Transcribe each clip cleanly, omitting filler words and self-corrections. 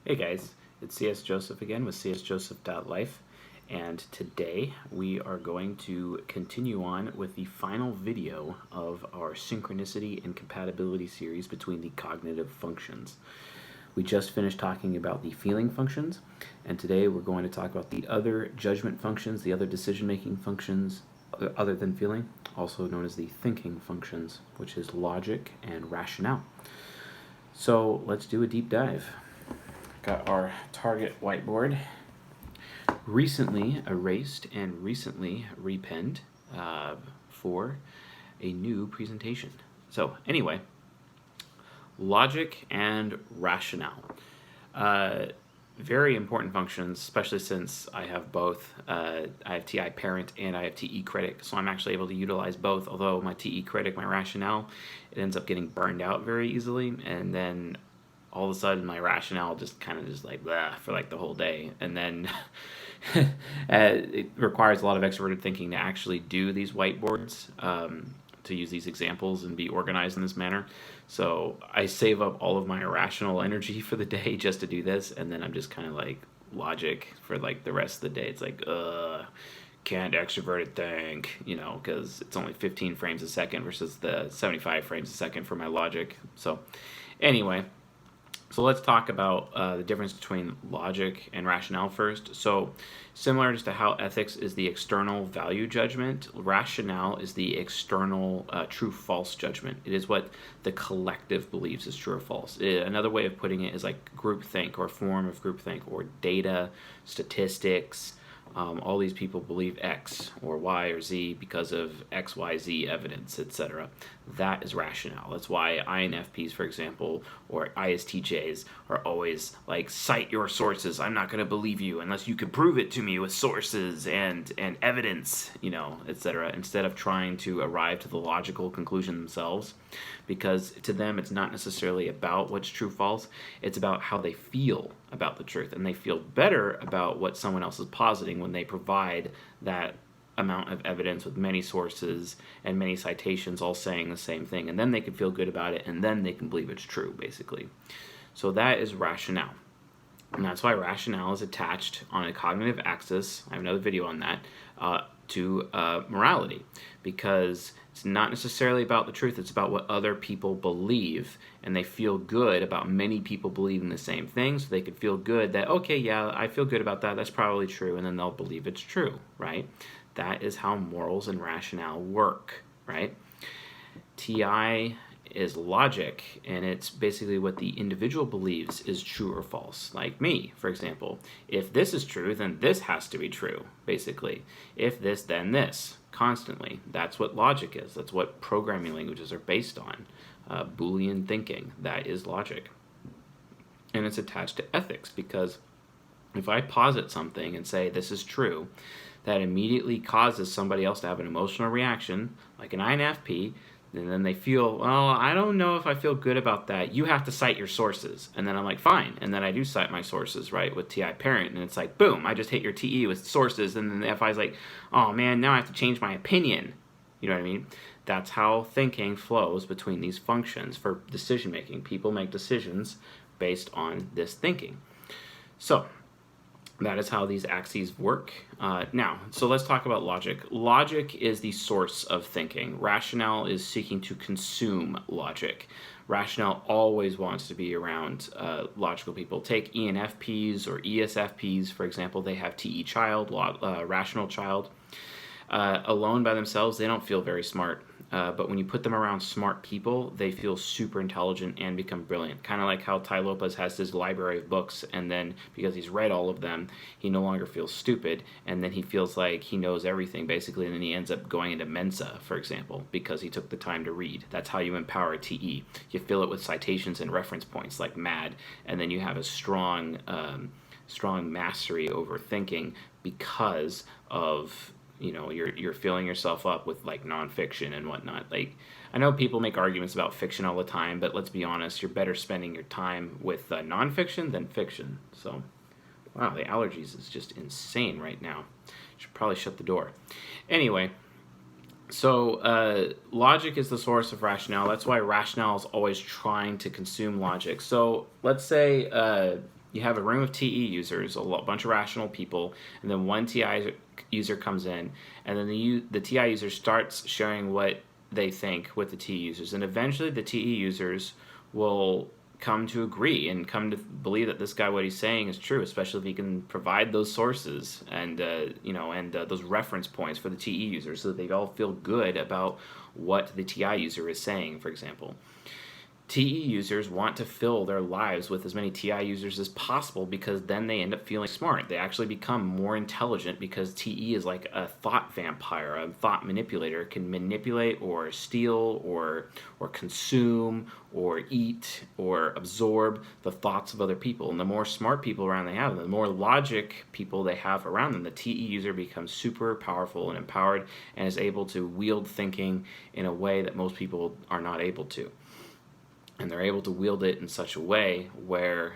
Hey guys, it's CS Joseph again with csjoseph.life, and today we are going to continue on with the final video of our Synchronicity and Compatibility series between the cognitive functions. We just finished talking about the feeling functions, and today we're going to talk about the other judgment functions, the other decision-making functions other than feeling, also known as the thinking functions, which is logic and rationale. So let's do a deep dive. Got our target whiteboard recently erased and recently repenned for a new presentation. So anyway, logic and rationale. Very important functions, especially since I have both. I have TI parent and I have TE critic, so I'm actually able to utilize both. Although my TE critic, my rationale, it ends up getting burned out very easily, and then all of a sudden my rationale just kind of just like blah for like the whole day, and then it requires a lot of extroverted thinking to actually do these whiteboards, to use these examples and be organized in this manner. So I save up all of my irrational energy for the day just to do this, and then I'm just kind of like logic for like the rest of the day. It's like can't extroverted think, because it's only 15 frames a second versus the 75 frames a second for my logic. So anyway, so let's talk about the difference between logic and rationale first. So similar to how ethics is the external value judgment, rationale is the external true-false judgment. It is what the collective believes is true or false. Another way of putting it is like groupthink, or a form of groupthink, or data, statistics. All these people believe X or Y or Z because of XYZ evidence, etc. That is rationale. That's why INFPs, for example, or ISTJs are always like, cite your sources. I'm not going to believe you unless you can prove it to me with sources and evidence, etc. Instead of trying to arrive to the logical conclusion themselves, because to them it's not necessarily about what's true false. It's about how they feel about the truth, and they feel better about what someone else is positing when they provide that amount of evidence with many sources and many citations all saying the same thing, and then they can feel good about it, and then they can believe it's true, basically. So that is rationale, and that's why rationale is attached on a cognitive axis. I have another video on that, to morality, because it's not necessarily about the truth. It's about what other people believe, and they feel good about many people believing the same thing, so they could feel good that, okay, yeah, I feel good about that, that's probably true, and then they'll believe it's true, right? That is how morals and rationale work, right? TI is logic, and it's basically what the individual believes is true or false. Like me, for example, if this is true, then this has to be true, basically. If this, then this, constantly. That's what logic is. That's what programming languages are based on. Boolean thinking, that is logic. And it's attached to ethics, because if I posit something and say this is true, that immediately causes somebody else to have an emotional reaction, like an INFP, and then they feel, well, I don't know if I feel good about that. You have to cite your sources. And then I'm like, fine. And then I do cite my sources, right, with TI parent. And it's like, boom, I just hit your TE with sources. And then the FI is like, oh, man, now I have to change my opinion. You know what I mean? That's how thinking flows between these functions for decision making. People make decisions based on this thinking. So that is how these axes work. Now, so let's talk about logic. Logic is the source of thinking. Rationale is seeking to consume logic. Rationale always wants to be around logical people. Take ENFPs or ESFPs, for example. They have TE child, rational child. Alone by themselves, they don't feel very smart. But when you put them around smart people, they feel super intelligent and become brilliant. Kind of like how Tai Lopez has his library of books, and then because he's read all of them, he no longer feels stupid, and then he feels like he knows everything, basically, and then he ends up going into Mensa, for example, because he took the time to read. That's how you empower a TE. You fill it with citations and reference points like mad, and then you have a strong mastery over thinking because of you're filling yourself up with like nonfiction and whatnot. Like, I know people make arguments about fiction all the time, but let's be honest, you're better spending your time with nonfiction than fiction. So, wow, the allergies is just insane right now. Should probably shut the door. Anyway, so logic is the source of rationale. That's why rationale is always trying to consume logic. So let's say You have a room of TE users, bunch of rational people, and then one TI user comes in, and then the TI user starts sharing what they think with the TE users, and eventually the TE users will come to agree and come to believe that this guy, what he's saying, is true, especially if he can provide those sources and those reference points for the TE users, so that they all feel good about what the TI user is saying, for example. TE users want to fill their lives with as many TI users as possible, because then they end up feeling smart. They actually become more intelligent, because TE is like a thought vampire, a thought manipulator. It can manipulate or steal or consume or eat or absorb the thoughts of other people. And the more smart people around they have, the more logic people they have around them, the TE user becomes super powerful and empowered and is able to wield thinking in a way that most people are not able to. And they're able to wield it in such a way where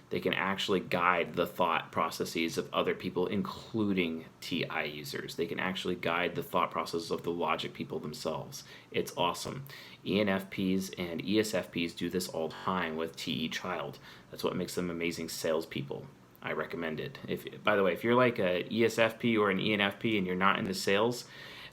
they can actually guide the thought processes of other people, including TI users. They can actually guide the thought processes of the logic people themselves. It's awesome. ENFPs and ESFPs do this all the time with TE child. That's what makes them amazing salespeople. I recommend it. By the way, if you're like a ESFP or an ENFP and you're not into sales,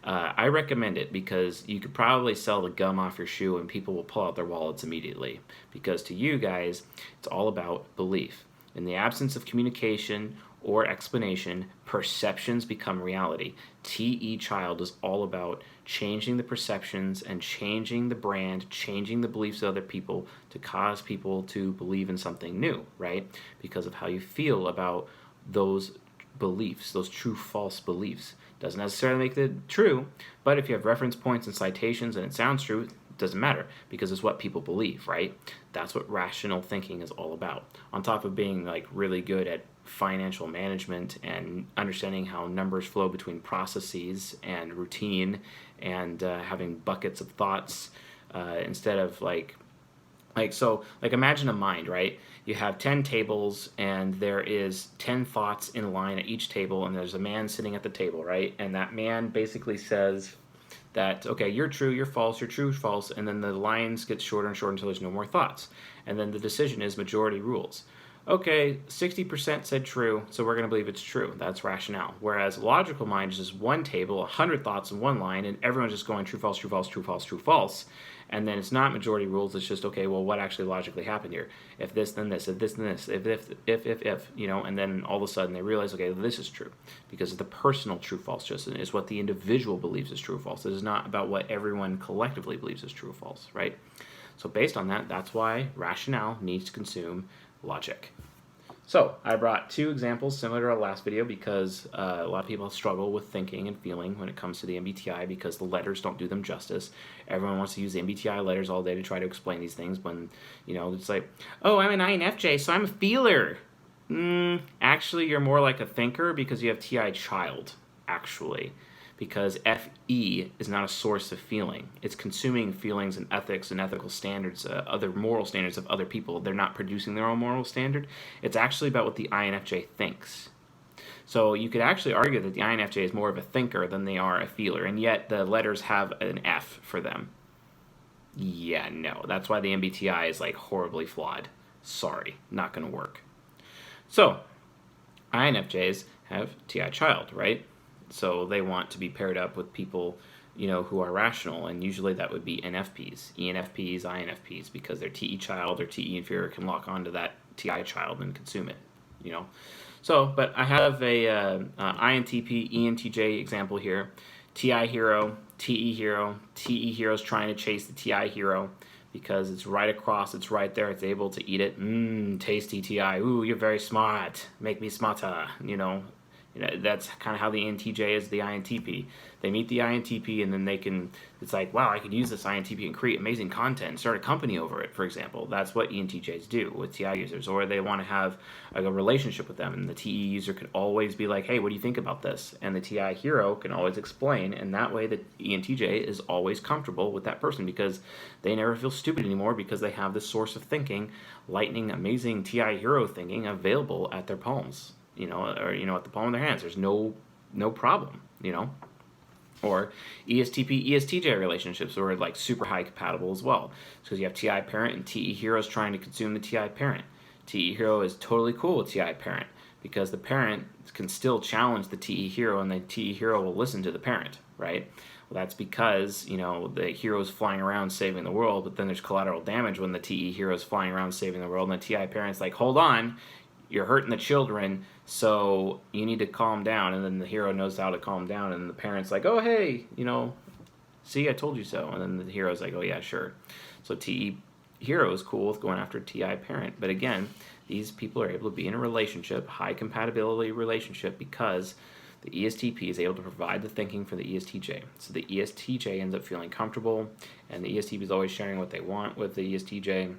I recommend it, because you could probably sell the gum off your shoe and people will pull out their wallets immediately. Because to you guys, it's all about belief. In the absence of communication or explanation, perceptions become reality. TE child is all about changing the perceptions and changing the brand, changing the beliefs of other people to cause people to believe in something new, right? Because of how you feel about those beliefs, those true false beliefs. Doesn't necessarily make it true, but if you have reference points and citations and it sounds true, it doesn't matter, because it's what people believe, right? That's what rational thinking is all about. On top of being like really good at financial management and understanding how numbers flow between processes and routine, and having buckets of thoughts instead of like imagine a mind, right? You have 10 tables and there is 10 thoughts in line at each table, and there's a man sitting at the table, right? And that man basically says that, okay, you're true, you're false, you're true, false, and then the lines get shorter and shorter until there's no more thoughts. And then the decision is majority rules. Okay, 60% said true, so we're going to believe it's true. That's rationale. Whereas logical mind is just one table, 100 thoughts in one line, and everyone's just going true, false, true, false, true, false, true, false. And then it's not majority rules, it's just, okay, well, what actually logically happened here? If this, then this, if this, then this, if, and then all of a sudden they realize, okay, this is true. Because the personal true, false just is what the individual believes is true or false. It is not about what everyone collectively believes is true or false, right? So based on that, that's why rationale needs to consume logic. So I brought two examples similar to our last video, because a lot of people struggle with thinking and feeling when it comes to the MBTI, because the letters don't do them justice. Everyone wants to use the MBTI letters all day to try to explain these things, when, it's like, oh, I'm an INFJ, so I'm a feeler. Actually, you're more like a thinker, because you have TI child, actually. Because FE is not a source of feeling. It's consuming feelings and ethics and ethical standards, other moral standards of other people. They're not producing their own moral standard. It's actually about what the INFJ thinks. So you could actually argue that the INFJ is more of a thinker than they are a feeler, and yet the letters have an F for them. Yeah, no. That's why the MBTI is like horribly flawed. Sorry, not going to work. So INFJs have TI child, right? So they want to be paired up with people, who are rational, and usually that would be NFPs, ENFPs, INFPs, because their TE child or TE inferior can lock onto that TI child and consume it, So, but I have a INTP, ENTJ example here. TI hero, TE hero. TE hero is trying to chase the TI hero, because it's right across, it's right there, it's able to eat it. Tasty TI. Ooh, you're very smart. Make me smarter, that's kind of how the ENTJ is the INTP. They meet the INTP, and then it's like, wow, I could use this INTP and create amazing content and start a company over it, for example. That's what ENTJs do with TI users. Or they want to have a relationship with them, and the TE user could always be like, hey, what do you think about this? And the TI hero can always explain, and that way the ENTJ is always comfortable with that person, because they never feel stupid anymore, because they have this source of thinking, lightning, amazing TI hero thinking available at their palms. At the palm of their hands. There's no problem, Or ESTP, ESTJ relationships are like super high compatible as well. Because you have TI parent and TE heroes trying to consume the TI parent. TE Hero is totally cool with TI parent because the parent can still challenge the TE Hero and the TE Hero will listen to the parent, right? Well, that's because, you know, the hero's flying around saving the world, but then there's collateral damage when the TE Hero's flying around saving the world, and the TI parent's like, hold on, you're hurting the children, so you need to calm down. And then the hero knows how to calm down, and the parent's like, oh, hey, you know, see, I told you so. And then the hero's like, oh, yeah, sure. So TE Hero is cool with going after TI parent. But again, these people are able to be in a relationship, high compatibility relationship, because the ESTP is able to provide the thinking for the ESTJ. So the ESTJ ends up feeling comfortable, and the ESTP is always sharing what they want with the ESTJ,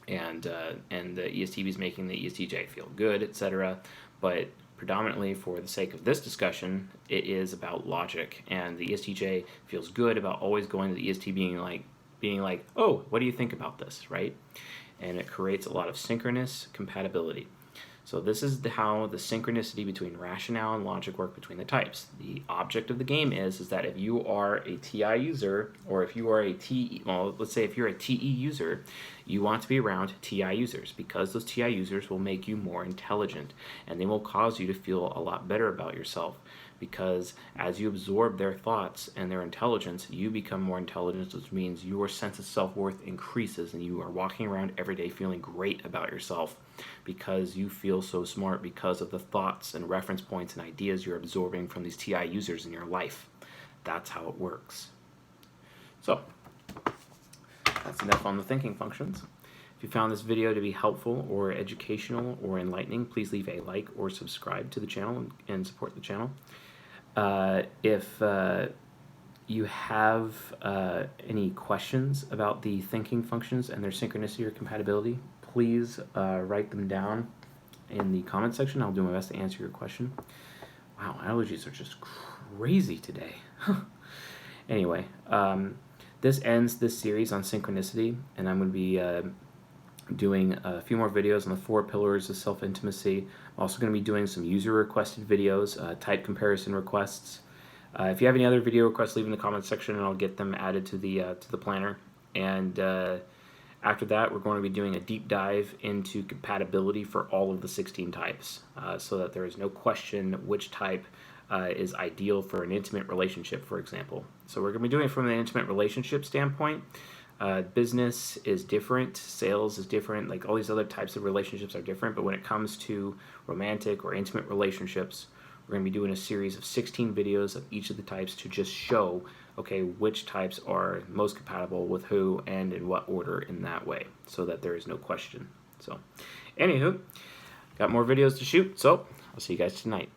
and the ESTP is making the ESTJ feel good, etc. But predominantly for the sake of this discussion, it is about logic, and the ESTJ feels good about always going to the EST being like, oh, what do you think about this, right? And it creates a lot of synchronous compatibility. So this is how the synchronicity between rationale and logic work between the types. The object of the game is that if you are a TI user, or if you are a TE, well, let's say if you're a TE user, you want to be around TI users, because those TI users will make you more intelligent, and they will cause you to feel a lot better about yourself, because as you absorb their thoughts and their intelligence, you become more intelligent, which means your sense of self-worth increases, and you are walking around every day feeling great about yourself because you feel so smart because of the thoughts and reference points and ideas you're absorbing from these TI users in your life. That's how it works. So, that's enough on the thinking functions. If you found this video to be helpful or educational or enlightening, please leave a like or subscribe to the channel and support the channel. If you have any questions about the thinking functions and their synchronicity or compatibility, please write them down in the comment section. I'll do my best to answer your question. Wow, allergies are just crazy today. Anyway, this ends this series on synchronicity, and I'm going to be doing a few more videos on the 4 pillars of self-intimacy. I'm also going to be doing some user-requested videos, type comparison requests. If you have any other video requests, leave in the comments section, and I'll get them added to the planner. And after that, we're going to be doing a deep dive into compatibility for all of the 16 types, so that there is no question which type is ideal for an intimate relationship, for example. So we're going to be doing it from an intimate relationship standpoint. Business is different, sales is different, like all these other types of relationships are different, but when it comes to romantic or intimate relationships, we're going to be doing a series of 16 videos of each of the types to just show, okay, which types are most compatible with who and in what order in that way, so that there is no question. So, anywho, got more videos to shoot, so I'll see you guys tonight.